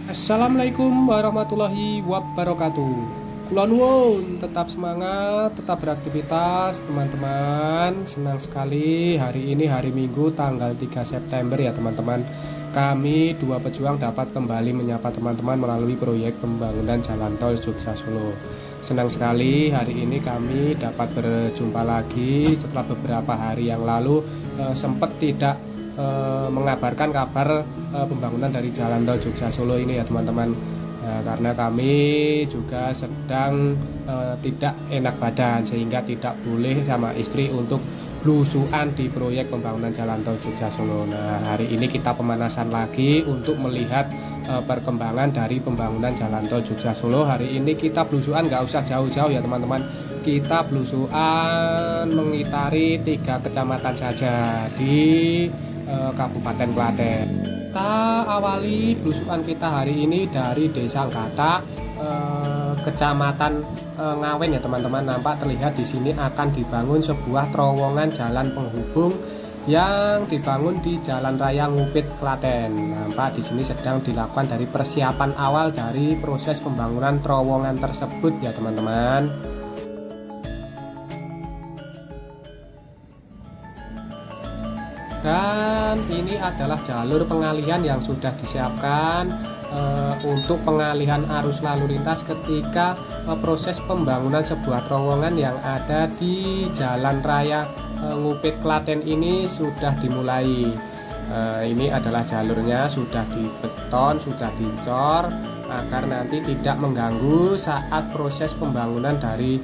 Assalamualaikum warahmatullahi wabarakatuh. Kula nuwun, tetap semangat, tetap beraktivitas teman-teman. Senang sekali hari ini hari Minggu tanggal 3 September ya teman-teman. Kami dua pejuang dapat kembali menyapa teman-teman melalui proyek pembangunan jalan tol Jogja Solo. Senang sekali hari ini kami dapat berjumpa lagi setelah beberapa hari yang lalu sempat tidak mengabarkan kabar pembangunan dari jalan tol Jogja Solo ini ya teman-teman, karena kami juga sedang tidak enak badan sehingga tidak boleh sama istri untuk blusukan di proyek pembangunan jalan tol Jogja Solo. Nah, hari ini kita pemanasan lagi untuk melihat perkembangan dari pembangunan jalan tol Jogja Solo. Hari ini kita blusukan nggak usah jauh-jauh ya teman-teman, kita blusukan mengitari 3 kecamatan saja di Kabupaten Klaten. Kita awali belusukan kita hari ini dari Desa Gatak, Kecamatan Ngawen ya teman-teman. Nampak terlihat di sini akan dibangun sebuah terowongan jalan penghubung yang dibangun di Jalan Raya Ngupit Klaten. Nampak di sini sedang dilakukan dari persiapan awal dari proses pembangunan terowongan tersebut ya teman-teman. Dan ini adalah jalur pengalihan yang sudah disiapkan untuk pengalihan arus lalu lintas ketika proses pembangunan sebuah terowongan yang ada di Jalan Raya Ngupit Klaten ini sudah dimulai. Ini adalah jalurnya, sudah dibeton, sudah dicor agar nanti tidak mengganggu saat proses pembangunan dari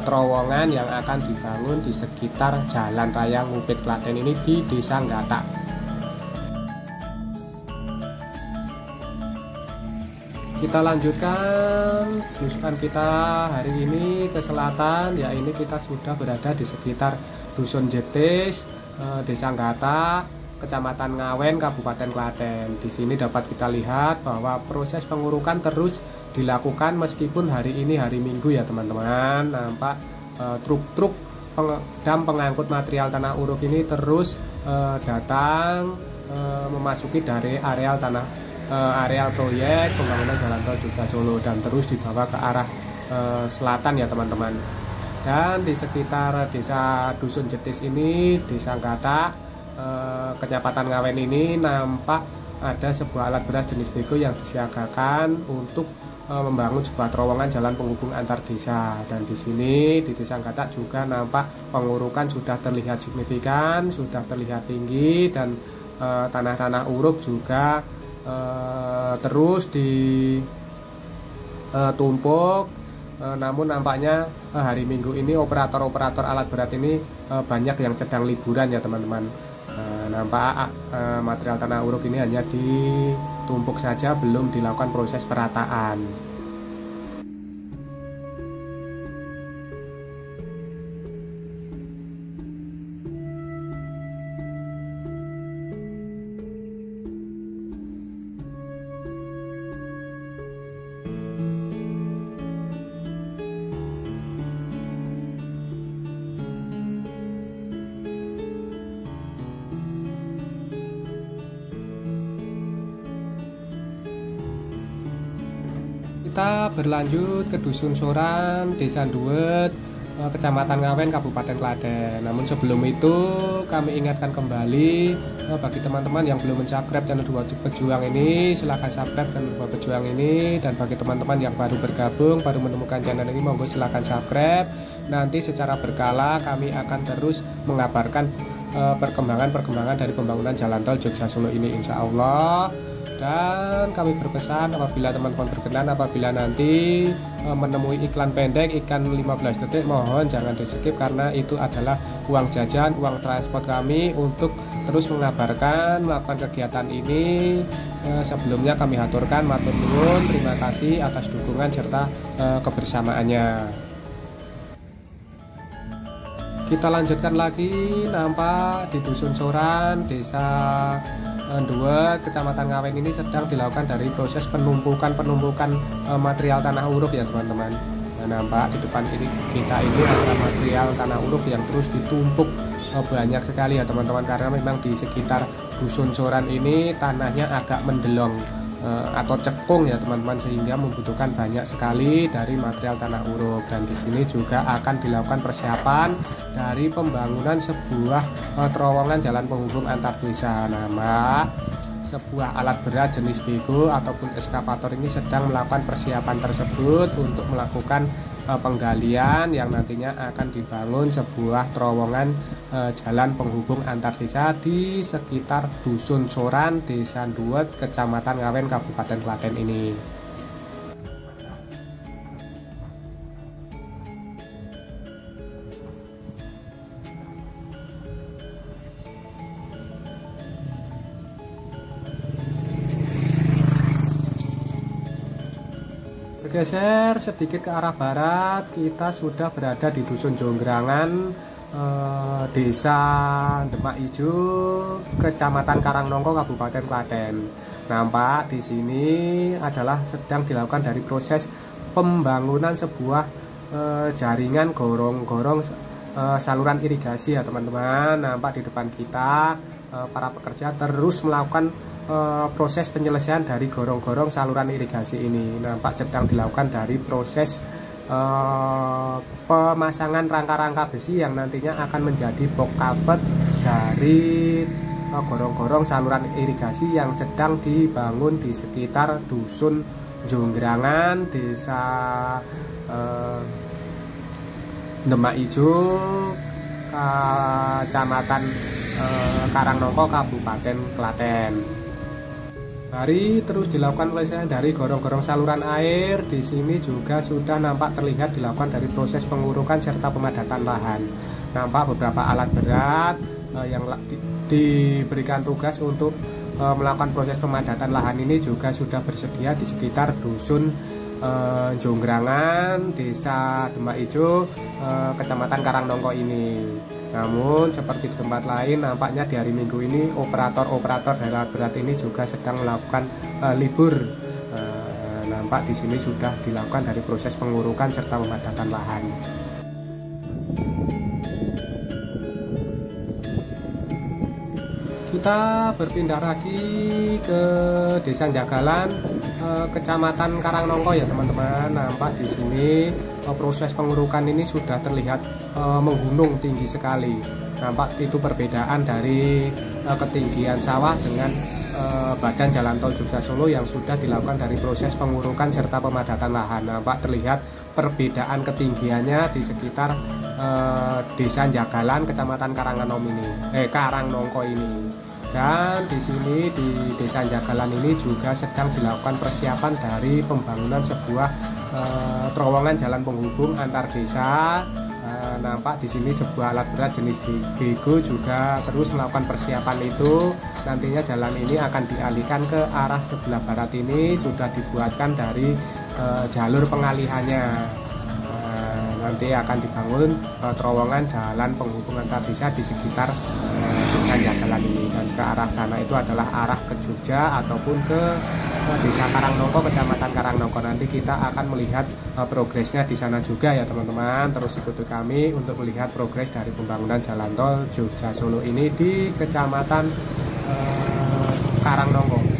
terowongan yang akan dibangun di sekitar Jalan Raya Ngupit Klaten ini di Desa Gatak. Kita lanjutkan belusukan kita hari ini ke selatan, ya ini kita sudah berada di sekitar Dusun Jetis, Desa Gatak, Kecamatan Ngawen, Kabupaten Klaten. Di sini dapat kita lihat bahwa proses pengurukan terus dilakukan meskipun hari ini hari Minggu ya teman-teman. Nampak truk-truk dam pengangkut material tanah uruk ini terus datang memasuki dari areal areal proyek pembangunan jalan tol Jogja Solo dan terus dibawa ke arah selatan ya teman-teman. Dan di sekitar Desa Dusun Jetis ini, Desa Gatak, Kecamatan Ngawen ini nampak ada sebuah alat berat jenis bego yang disiagakan untuk membangun sebuah terowongan jalan penghubung antar desa. Dan di sini di Desa Gatak juga nampak pengurukan sudah terlihat signifikan, sudah terlihat tinggi, dan tanah-tanah uruk juga terus ditumpuk. Namun nampaknya hari Minggu ini operator-operator alat berat ini banyak yang sedang liburan ya teman-teman. Nampak material tanah uruk ini hanya ditumpuk saja, belum dilakukan proses perataan. Kita berlanjut ke Dusun Soran, Desa Duet, Kecamatan Ngawen, Kabupaten Klaten. Namun sebelum itu kami ingatkan kembali bagi teman-teman yang belum subscribe channel Dua Pejuang ini, silahkan subscribe channel Dua Pejuang ini. Dan bagi teman-teman yang baru bergabung, baru menemukan channel ini, monggo silahkan subscribe. Nanti secara berkala kami akan terus mengabarkan perkembangan dari pembangunan jalan tol Jogja Solo ini insya Allah. Dan kami berpesan apabila teman-teman berkenan, apabila nanti menemui iklan pendek, iklan 15 detik, mohon jangan di skip karena itu adalah uang jajan, uang transport kami untuk terus mengabarkan melakukan kegiatan ini. Sebelumnya kami haturkan matur nuwun, terima kasih atas dukungan serta kebersamaannya. Kita lanjutkan lagi, nampak di Dusun Soran, Desa Duet, Kecamatan Ngawen ini sedang dilakukan dari proses penumpukan material tanah uruk ya teman-teman. Nah, nampak di depan kita ini ada material tanah uruk yang terus ditumpuk banyak sekali ya teman-teman, karena memang di sekitar Dusun Soran ini tanahnya agak mendelong. atau cekung ya teman-teman, sehingga membutuhkan banyak sekali dari material tanah uruk. Dan di sini juga akan dilakukan persiapan dari pembangunan sebuah terowongan jalan penghubung antar desa. Nama sebuah alat berat jenis bego ataupun eskavator ini sedang melakukan persiapan tersebut untuk melakukan penggalian yang nantinya akan dibangun sebuah terowongan jalan penghubung antar desa di sekitar Dusun Soran, Desa Duet, Kecamatan Ngawen, Kabupaten Klaten ini. Bergeser sedikit ke arah barat, kita sudah berada di Dusun Jonggrangan, Desa Demak Ijo, Kecamatan Karangnongko, Kabupaten Klaten. Nampak di sini adalah sedang dilakukan dari proses pembangunan sebuah jaringan gorong-gorong saluran irigasi ya teman-teman. Nampak di depan kita para pekerja terus melakukan proses penyelesaian dari gorong-gorong saluran irigasi ini. Nampak sedang dilakukan dari proses pemasangan rangka-rangka besi yang nantinya akan menjadi box cover dari gorong-gorong saluran irigasi yang sedang dibangun di sekitar Dusun Jonggrangan, Desa Demak Ijo, Kecamatan Karangnongko, Kabupaten Klaten. Mari terus dilakukan penyelesaian dari gorong-gorong saluran air. Di sini juga sudah nampak terlihat dilakukan dari proses pengurukan serta pemadatan lahan. Nampak beberapa alat berat yang diberikan tugas untuk melakukan proses pemadatan lahan ini juga sudah bersedia di sekitar Dusun Jonggrangan, Desa Demak Ijo, Kecamatan Karangnongko ini. Namun seperti di tempat lain, nampaknya di hari Minggu ini operator dari alat berat ini juga sedang melakukan libur. Nampak di sini sudah dilakukan dari proses pengurukan serta pemadatan lahan. Kita berpindah lagi ke Desa Jagalan, Kecamatan Karangnongko ya teman-teman. Nampak di sini proses pengurukan ini sudah terlihat menggunung tinggi sekali. Nampak itu perbedaan dari ketinggian sawah dengan badan jalan tol Jogja Solo yang sudah dilakukan dari proses pengurukan serta pemadatan lahan. Nampak terlihat perbedaan ketinggiannya di sekitar Desa Jagalan, Kecamatan Karangnongko ini. Dan di sini di Desa Jagalan ini juga sedang dilakukan persiapan dari pembangunan sebuah terowongan jalan penghubung antar desa. Nampak di sini sebuah alat berat jenis bego juga terus melakukan persiapan itu. Nantinya jalan ini akan dialihkan ke arah sebelah barat ini, sudah dibuatkan dari jalur pengalihannya. Nanti akan dibangun terowongan jalan penghubung antar desa di sekitar Desa Jagalan ini, dan ke arah sana itu adalah arah ke Jogja ataupun ke Desa Karangnongko, Kecamatan Karangnongko. Nanti kita akan melihat progresnya di sana juga ya teman-teman. Terus ikuti kami untuk melihat progres dari pembangunan jalan tol Jogja Solo ini di Kecamatan Karangnongko.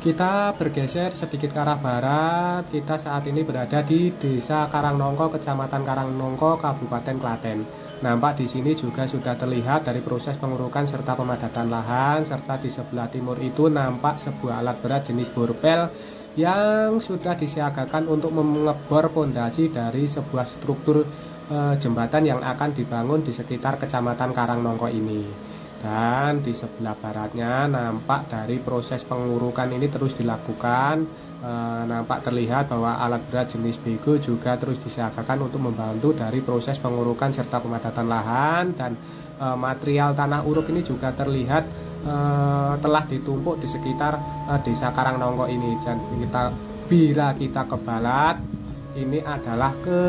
Kita bergeser sedikit ke arah barat. Kita saat ini berada di Desa Karangnongko, Kecamatan Karangnongko, Kabupaten Klaten. Nampak di sini juga sudah terlihat dari proses pengurukan serta pemadatan lahan, serta di sebelah timur itu nampak sebuah alat berat jenis borpel yang sudah disiagakan untuk mengebor pondasi dari sebuah struktur jembatan yang akan dibangun di sekitar Kecamatan Karangnongko ini. Dan di sebelah baratnya nampak dari proses pengurukan ini terus dilakukan. Nampak terlihat bahwa alat berat jenis bego juga terus disiagakan untuk membantu dari proses pengurukan serta pemadatan lahan. Dan material tanah uruk ini juga terlihat telah ditumpuk di sekitar Desa Karangnongko ini. Dan bila kita ke barat, ini adalah ke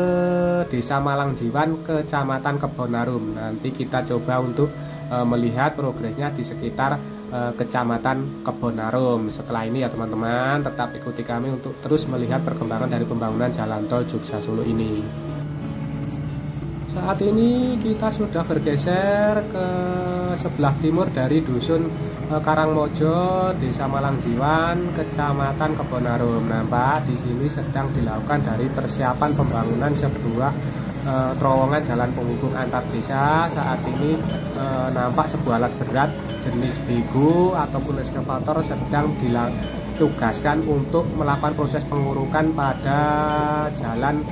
Desa Malangjiwan, Kecamatan Kebonarum. Nanti kita coba untuk melihat progresnya di sekitar Kecamatan Kebonarum. Setelah ini ya teman-teman, tetap ikuti kami untuk terus melihat perkembangan dari pembangunan jalan tol Jogja Solo ini. Saat ini kita sudah bergeser ke sebelah timur dari dusun Karangmojo, Desa Malangjiwan, Kecamatan Kebonarum. Nampak di sini sedang dilakukan dari persiapan pembangunan sebuah terowongan jalan penghubung antar desa. Saat ini nampak sebuah alat berat jenis bego ataupun eskavator sedang ditugaskan untuk melakukan proses pengurukan pada jalan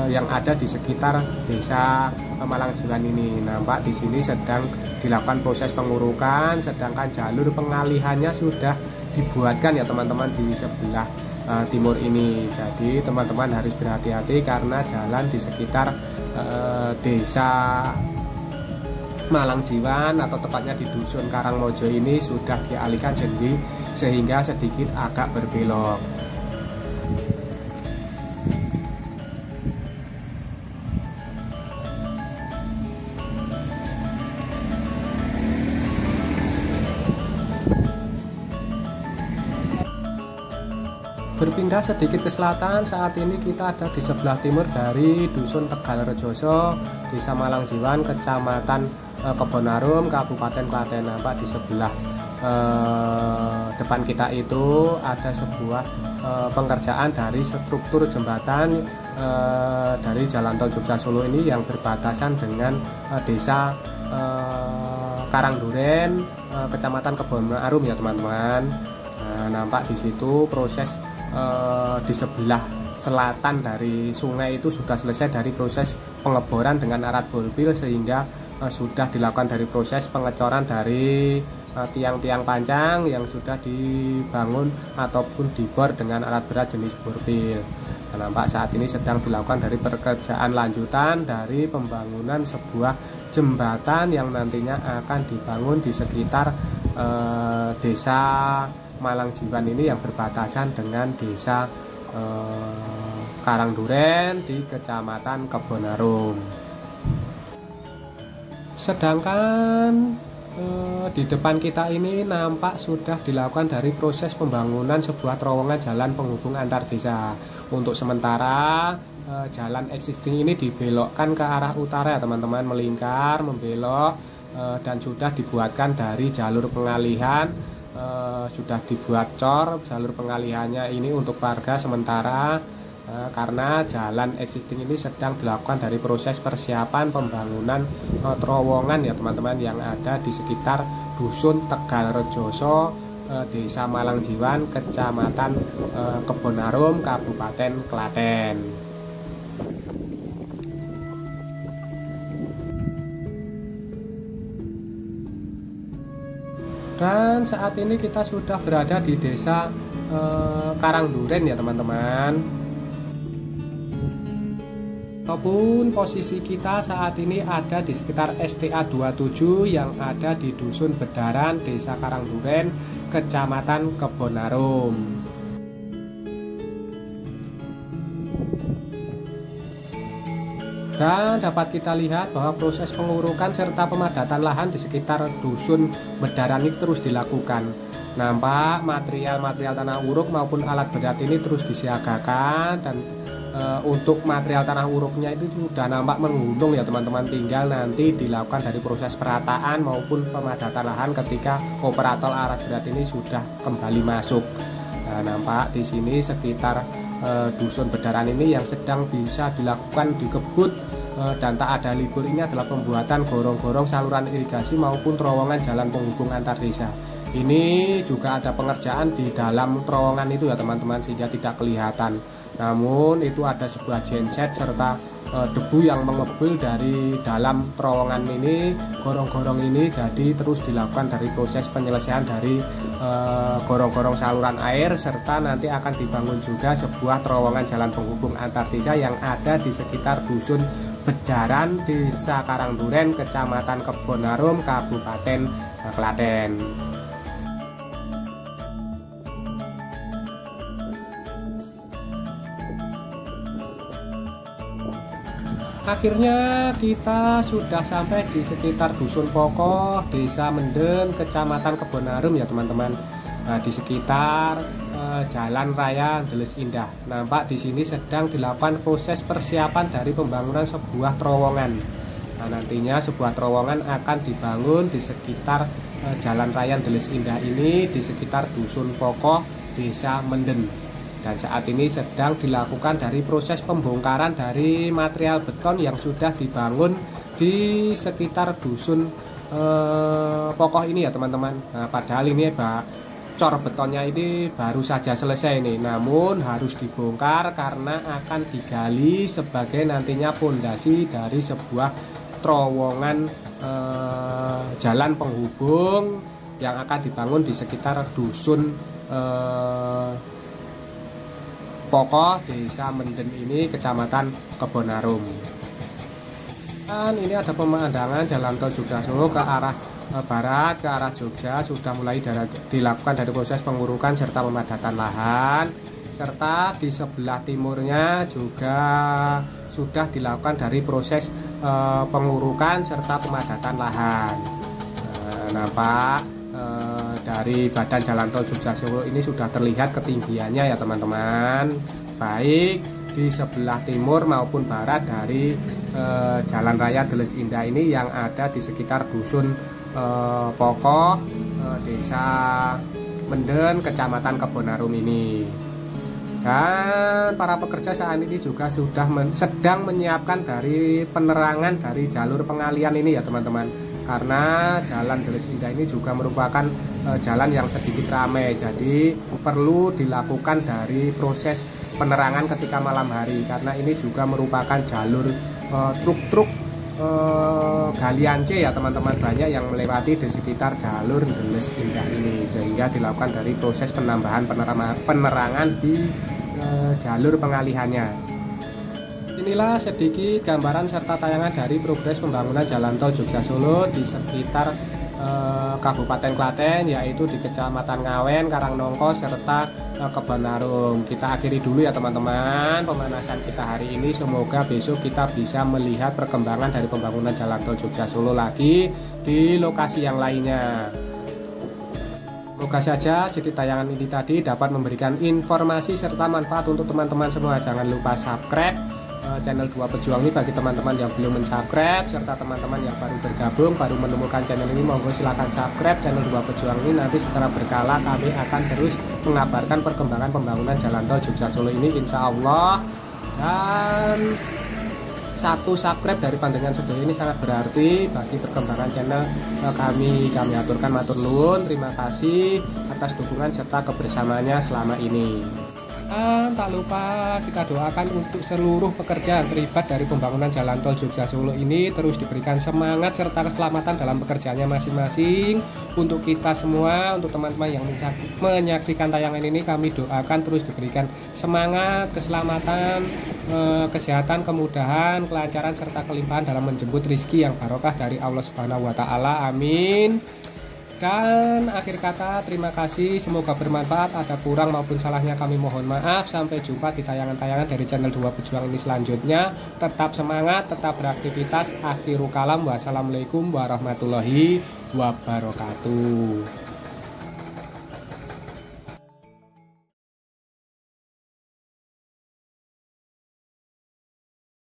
yang ada di sekitar desa Malangjiwan ini. Nampak di sini sedang dilakukan proses pengurukan, sedangkan jalur pengalihannya sudah dibuatkan ya teman-teman di sebelah timur ini. Jadi teman-teman harus berhati-hati karena jalan di sekitar desa Malangjiwan atau tepatnya di dusun Karangmojo ini sudah dialihkan sehingga sedikit agak berbelok. Berpindah sedikit ke selatan, saat ini kita ada di sebelah timur dari dusun Tegal Rejoso, Desa Malangjiwan, Kecamatan Kebonarum, Kabupaten Klaten. Nampak di sebelah depan kita itu ada sebuah pengerjaan dari struktur jembatan dari jalan tol Jogja Solo ini yang berbatasan dengan desa Karangduren, Kecamatan Kebonarum ya teman-teman. Nampak di situ proses di sebelah selatan dari sungai itu sudah selesai dari proses pengeboran dengan alat bolpil, sehingga sudah dilakukan dari proses pengecoran dari tiang-tiang panjang yang sudah dibangun ataupun dibor dengan alat berat jenis bolpil. Nampak saat ini sedang dilakukan dari pekerjaan lanjutan dari pembangunan sebuah jembatan yang nantinya akan dibangun di sekitar desa Malangjiwan ini yang berbatasan dengan desa Karangduren di Kecamatan Kebonarum. Sedangkan di depan kita ini nampak sudah dilakukan dari proses pembangunan sebuah terowongan jalan penghubung antar desa. Untuk sementara jalan existing ini dibelokkan ke arah utara ya teman-teman, melingkar, membelok, dan sudah dibuatkan dari jalur pengalihan. Sudah dibuat cor jalur pengalihannya ini untuk warga sementara, karena jalan existing ini sedang dilakukan dari proses persiapan pembangunan terowongan ya teman-teman yang ada di sekitar dusun Tegal Rejoso, Desa Malangjiwan, Kecamatan Kebonarum, Kabupaten Klaten. Dan saat ini kita sudah berada di desa Karangduren ya teman-teman. Ataupun posisi kita saat ini ada di sekitar STA 27 yang ada di dusun Bedaran, Desa Karangduren, Kecamatan Kebonarum. Dan dapat kita lihat bahwa proses pengurukan serta pemadatan lahan di sekitar dusun Bedaran ini terus dilakukan. Nampak material-material tanah uruk maupun alat berat ini terus disiagakan, dan untuk material tanah uruknya itu sudah nampak menggunung ya teman-teman. Tinggal nanti dilakukan dari proses perataan maupun pemadatan lahan ketika operator alat berat ini sudah kembali masuk. Nah, nampak di sini sekitar dusun Bedaran ini yang sedang bisa dilakukan dikebut dan tak ada libur ini adalah pembuatan gorong-gorong saluran irigasi maupun terowongan jalan penghubung antar desa. Ini juga ada pengerjaan di dalam terowongan itu ya teman-teman, sehingga tidak kelihatan. Namun itu ada sebuah genset serta debu yang mengebil dari dalam terowongan ini, gorong-gorong ini. Jadi terus dilakukan dari proses penyelesaian dari gorong-gorong saluran air, serta nanti akan dibangun juga sebuah terowongan jalan penghubung antar desa yang ada di sekitar dusun Bedaran, Desa Karangduren, Kecamatan Kebonarum, Kabupaten Klaten. Akhirnya kita sudah sampai di sekitar Dusun Pokoh, Desa Menden, Kecamatan Kebonarum ya teman-teman. Nah, di sekitar Jalan Raya Deles Indah. Nampak di sini sedang dilakukan proses persiapan dari pembangunan sebuah terowongan. Nah, nantinya sebuah terowongan akan dibangun di sekitar Jalan Raya Deles Indah ini, di sekitar Dusun Pokoh, Desa Menden. Dan saat ini sedang dilakukan dari proses pembongkaran dari material beton yang sudah dibangun di sekitar Dusun Pokoh ini ya teman-teman. Nah, padahal ini cor betonnya ini baru saja selesai nih, namun harus dibongkar karena akan digali sebagai nantinya pondasi dari sebuah terowongan jalan penghubung yang akan dibangun di sekitar Dusun Pokoh, Desa Menden ini, Kecamatan Kebonarum. Dan ini ada pemandangan jalan tol Jogja Solo ke arah barat, ke arah Jogja sudah mulai dilakukan dari proses pengurukan serta pemadatan lahan, serta di sebelah timurnya juga sudah dilakukan dari proses pengurukan serta pemadatan lahan. Nampak dari badan jalan tol Jogja Solo ini sudah terlihat ketinggiannya ya teman-teman, baik di sebelah timur maupun barat dari Jalan Raya Deles Indah ini yang ada di sekitar Dusun Pokoh, Desa Menden, Kecamatan Kebonarum ini. Dan para pekerja saat ini juga sudah sedang menyiapkan dari penerangan dari jalur pengalian ini ya teman-teman, karena Jalan Deles Indah ini juga merupakan jalan yang sedikit ramai, jadi perlu dilakukan dari proses penerangan ketika malam hari, karena ini juga merupakan jalur truk-truk galian C ya teman-teman, banyak yang melewati di sekitar jalur Deles Indah ini, sehingga dilakukan dari proses penambahan penerangan di jalur pengalihannya. Inilah sedikit gambaran serta tayangan dari progres pembangunan jalan tol Jogja Solo di sekitar Kabupaten Klaten, yaitu di Kecamatan Ngawen, Karangnongko, serta Kebonarum. Kita akhiri dulu ya teman-teman pemanasan kita hari ini. Semoga besok kita bisa melihat perkembangan dari pembangunan jalan tol Jogja Solo lagi di lokasi yang lainnya. Semoga saja sedikit tayangan ini tadi dapat memberikan informasi serta manfaat untuk teman-teman semua. Jangan lupa subscribe channel Dua Pejuang ini bagi teman-teman yang belum mensubscribe, serta teman-teman yang baru bergabung, baru menemukan channel ini, monggo silahkan subscribe channel Dua Pejuang ini. Nanti secara berkala kami akan terus mengabarkan perkembangan pembangunan jalan tol Jogja Solo ini, insya Allah. Dan satu subscribe dari pandangan sedaya ini sangat berarti bagi perkembangan channel kami. Kami aturkan matur nuwun, terima kasih atas dukungan serta kebersamaannya selama ini. Dan tak lupa kita doakan untuk seluruh pekerja yang terlibat dari pembangunan jalan tol Jogja Solo ini terus diberikan semangat serta keselamatan dalam pekerjaannya masing-masing. Untuk kita semua, untuk teman-teman yang menyaksikan tayangan ini, kami doakan terus diberikan semangat, keselamatan, kesehatan, kemudahan, kelancaran serta kelimpahan dalam menjemput rizki yang barokah dari Allah Subhanahu wa Ta'ala. Amin. Dan akhir kata, terima kasih, semoga bermanfaat. Ada kurang maupun salahnya kami mohon maaf. Sampai jumpa di tayangan-tayangan dari channel Dua Pejuang ini selanjutnya. Tetap semangat, tetap beraktivitas. Akhirul kalam, wassalamualaikum warahmatullahi wabarakatuh.